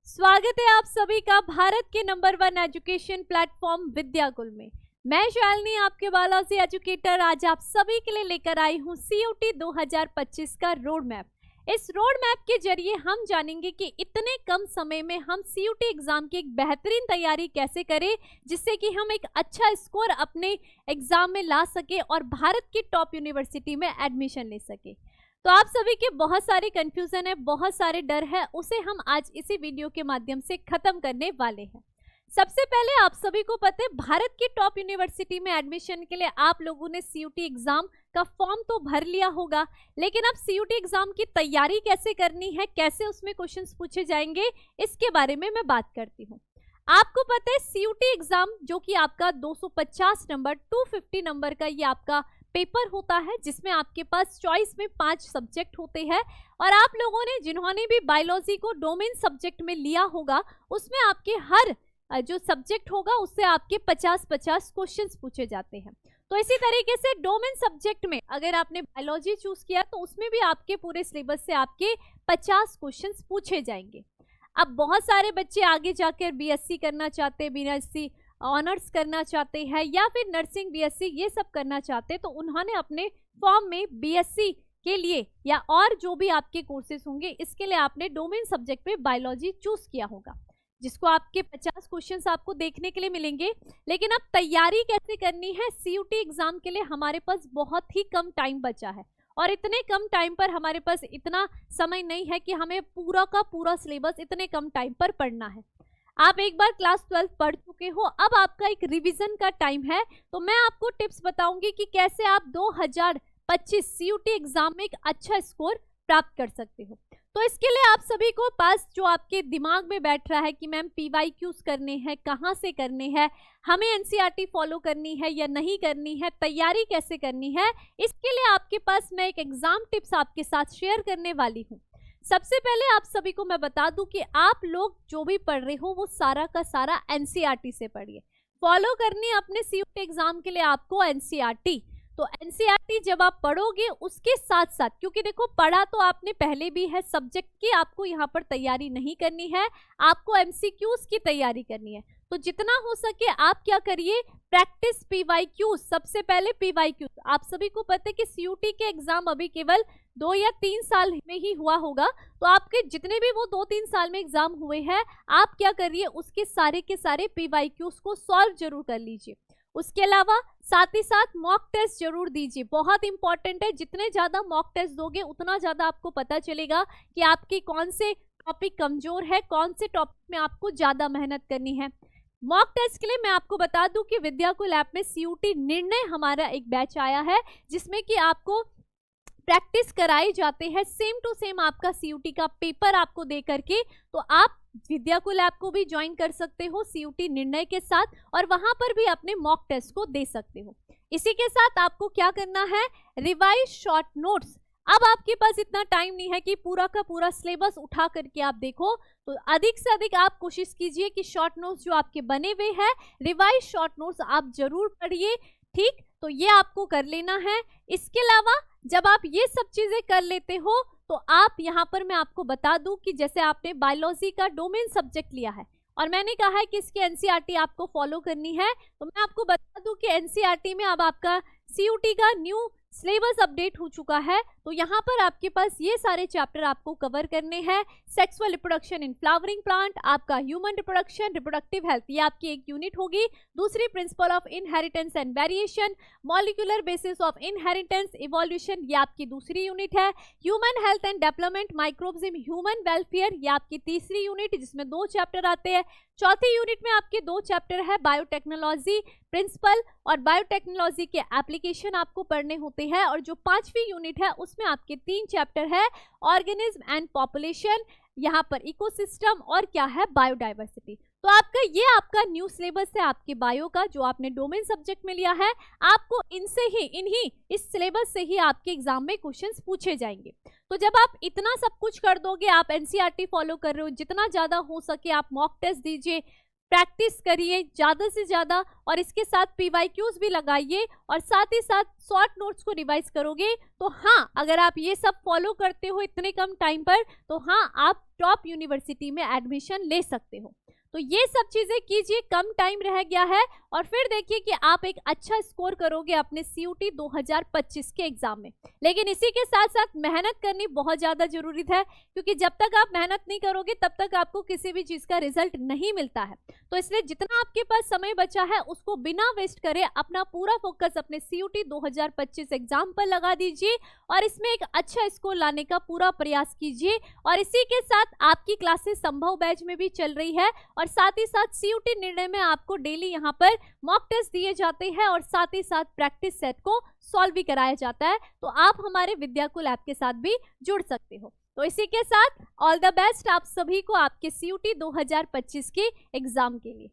स्वागत है आप सभी का भारत के नंबर 1 एजुकेशन प्लेटफॉर्म विद्याकुल में। मैं शालिनी आपके बालाजी एजुकेटर आज आप सभी के लिए लेकर आई हूँ CUT 2025 का रोड मैप। इस रोड मैप के जरिए हम जानेंगे कि इतने कम समय में हम CUT एग्जाम की एक बेहतरीन तैयारी कैसे करें, जिससे कि हम एक अच्छा स्कोर अपने एग्जाम में ला सके और भारत की टॉप यूनिवर्सिटी में एडमिशन ले सके। तो आप सभी के बहुत सारे कंफ्यूजन है, बहुत सारे डर है, उसे हम आज इसी वीडियो के माध्यम से खत्म करने वाले हैं। सबसे पहले आप सभी को पता है भारत की टॉप यूनिवर्सिटी में एडमिशन के लिए आप लोगों ने CUT एग्जाम का फॉर्म तो भर लिया होगा, लेकिन अब CUT एग्जाम की तैयारी कैसे करनी है, कैसे उसमें क्वेश्चंस पूछे जाएंगे, इसके बारे में मैं बात करती हूँ। आपको पता है CUT एग्जाम जो कि आपका 250 नंबर 250 नंबर का ये आपका पेपर होता है, जिसमें आपके पास चॉइस में 5 सब्जेक्ट होते हैं और आप लोगों ने जिन्होंने भी बायोलॉजी को डोमेन सब्जेक्ट में लिया होगा उसमें आपके हर जो सब्जेक्ट होगा उससे आपके 50-50 क्वेश्चंस पूछे जाते हैं। तो इसी तरीके से डोमेन सब्जेक्ट में अगर आपने बायोलॉजी चूज किया तो उसमें भी आपके पूरे सिलेबस से आपके 50 क्वेश्चंस पूछे जाएंगे। अब बहुत सारे बच्चे आगे जाकर BSc करना चाहते हैं, BSc ऑनर्स करना चाहते हैं या फिर नर्सिंग BSc ये सब करना चाहते हैं, तो उन्होंने अपने फॉर्म में BSc के लिए या और जो भी आपके कोर्सेज होंगे इसके लिए आपने डोमेन सब्जेक्ट में बायोलॉजी चूज किया होगा, जिसको आपके 50 क्वेश्चंस आपको देखने के लिए मिलेंगे। लेकिन अब तैयारी कैसे करनी है CUT एग्जाम के लिए, हमारे पास बहुत ही कम टाइम बचा है और इतने कम टाइम पर हमारे पास इतना समय नहीं है कि हमें पूरा का पूरा सिलेबस इतने कम टाइम पर पढ़ना है। आप एक बार क्लास 12 पढ़ चुके हो, अब आपका एक रिवीजन का टाइम है, तो मैं आपको टिप्स बताऊंगी कि कैसे आप 2025 CUT एग्जाम में एक अच्छा स्कोर प्राप्त कर सकते हो। तो इसके लिए आप सभी को पास जो आपके दिमाग में बैठ रहा है कि मैम PYQs करने हैं, कहाँ से करने हैं, हमें NCERT फॉलो करनी है या नहीं करनी है, तैयारी कैसे करनी है, इसके लिए आपके पास मैं एक एग्जाम टिप्स आपके साथ शेयर करने वाली हूँ। सबसे पहले आप सभी को मैं बता दूं कि आप लोग जो भी पढ़ रहे हो वो सारा का सारा NCERT से पढ़िए। फॉलो करनी है अपने CUT एग्जाम के लिए आपको NCERT। तो NCERT जब आप पढ़ोगे उसके साथ साथ, क्योंकि देखो पढ़ा तो आपने पहले भी है, सब्जेक्ट की आपको यहाँ पर तैयारी नहीं करनी है, आपको MCQs की तैयारी करनी है। तो जितना हो सके आप क्या करिए, प्रैक्टिस PYQs। सबसे पहले PYQs, आप सभी को पता है कि CUT के एग्जाम अभी केवल 2 या 3 साल में ही हुआ होगा, तो आपके जितने भी वो 2-3 साल में एग्जाम हुए हैं आप क्या करिए उसके सारे के सारे PYQs को सॉल्व जरूर कर लीजिए। उसके अलावा साथ ही साथ मॉक टेस्ट जरूर दीजिए, बहुत इंपॉर्टेंट है। जितने ज्यादा मॉक टेस्ट दोगे उतना ज्यादा आपको पता चलेगा कि आपके कौन से टॉपिक कमजोर है, कौन से टॉपिक में आपको ज्यादा मेहनत करनी है। मॉक टेस्ट के लिए मैं आपको बता दूं कि विद्याकुल ऐप में CUT निर्णय हमारा एक बैच आया है, जिसमें कि आपको प्रैक्टिस कराई जाते हैं सेम टू सेम आपका CUT का पेपर आपको दे करके। तो आप विद्याकुल ऐप को भी ज्वाइन कर सकते हो CUT निर्णय के साथ और वहां पर भी अपने मॉक टेस्ट को दे सकते हो। इसी के साथ आपको क्या करना है, रिवाइज शॉर्ट नोट्स। अब आपके पास इतना टाइम नहीं है कि पूरा का पूरा सिलेबस उठा करके आप देखो, तो अधिक से अधिक आप कोशिश कीजिए कि शॉर्ट नोट्स जो आपके बने हुए हैं, रिवाइज शॉर्ट नोट्स आप जरूर पढ़िए, ठीक। तो ये आपको कर लेना है। इसके अलावा जब आप ये सब चीजें कर लेते हो तो आप यहाँ पर मैं आपको बता दूं कि जैसे आपने बायोलॉजी का डोमेन सब्जेक्ट लिया है और मैंने कहा है कि इसकी NCERT आपको फॉलो करनी है, तो मैं आपको बता दूं कि NCERT में अब आपका CUT का न्यू सिलेबस अपडेट हो चुका है। तो यहाँ पर आपके पास ये सारे चैप्टर आपको कवर करने हैं। Sexual reproduction in flowering plant, आपका ह्यूमन रिप्रोडक्शन, रिप्रोडक्टिव हेल्थ, ये आपकी एक यूनिट होगी। दूसरी principle of inheritance and variation, molecular basis of inheritance evolution, ये आपकी दूसरी यूनिट है। Human health and development, microbes in human welfare, ये आपकी तीसरी यूनिट, जिसमें 2 चैप्टर आते हैं। चौथी यूनिट में आपके 2 चैप्टर है, बायोटेक्नोलॉजी प्रिंसिपल और बायोटेक्नोलॉजी के एप्लीकेशन आपको पढ़ने होते हैं। और जो 5वीं यूनिट है उसमें आपके 3 चैप्टर है, ऑर्गेनिज्म एंड पॉपुलेशन, यहाँ पर इकोसिस्टम और क्या है, बायोडाइवर्सिटी। तो आपका ये आपका न्यू सिलेबस है आपके बायो का, जो आपने डोमेन सब्जेक्ट में लिया है। आपको इनसे ही इन्हीं इस सिलेबस से ही आपके एग्जाम में क्वेश्चंस पूछे जाएंगे। तो जब आप इतना सब कुछ कर दोगे, आप NCERT फॉलो कर रहे हो, जितना ज्यादा हो सके आप मॉक टेस्ट दीजिए, प्रैक्टिस करिए ज़्यादा से ज़्यादा, और इसके साथ PYQs भी लगाइए, और साथ ही साथ शॉर्ट नोट्स को रिवाइज करोगे तो हाँ, अगर आप ये सब फॉलो करते हो इतने कम टाइम पर, तो हाँ, आप टॉप यूनिवर्सिटी में एडमिशन ले सकते हो। तो ये सब चीजें कीजिए, कम टाइम रह गया है, और फिर देखिए कि आप एक अच्छा स्कोर करोगे अपने CUT 2025 के एग्जाम में। लेकिन इसी के साथ साथ मेहनत करनी बहुत ज्यादा जरूरी है, क्योंकि जब तक आप मेहनत नहीं करोगे तब तक आपको किसी भी चीज का रिजल्ट नहीं मिलता है। तो इसलिए जितना आपके पास समय बचा है उसको बिना वेस्ट करे अपना पूरा फोकस अपने CUT 2025 एग्जाम पर लगा दीजिए, और इसमें एक अच्छा स्कोर लाने का पूरा प्रयास कीजिए। और इसी के साथ आपकी क्लासेस संभव बैच में भी चल रही है, और साथ ही साथ CUT निर्णय में आपको डेली यहाँ पर मॉक टेस्ट दिए जाते हैं, और साथ ही साथ प्रैक्टिस सेट को सॉल्व भी कराया जाता है। तो आप हमारे विद्याकुल ऐप के साथ भी जुड़ सकते हो। तो इसी के साथ ऑल द बेस्ट आप सभी को आपके CUT 2025 के एग्जाम के लिए।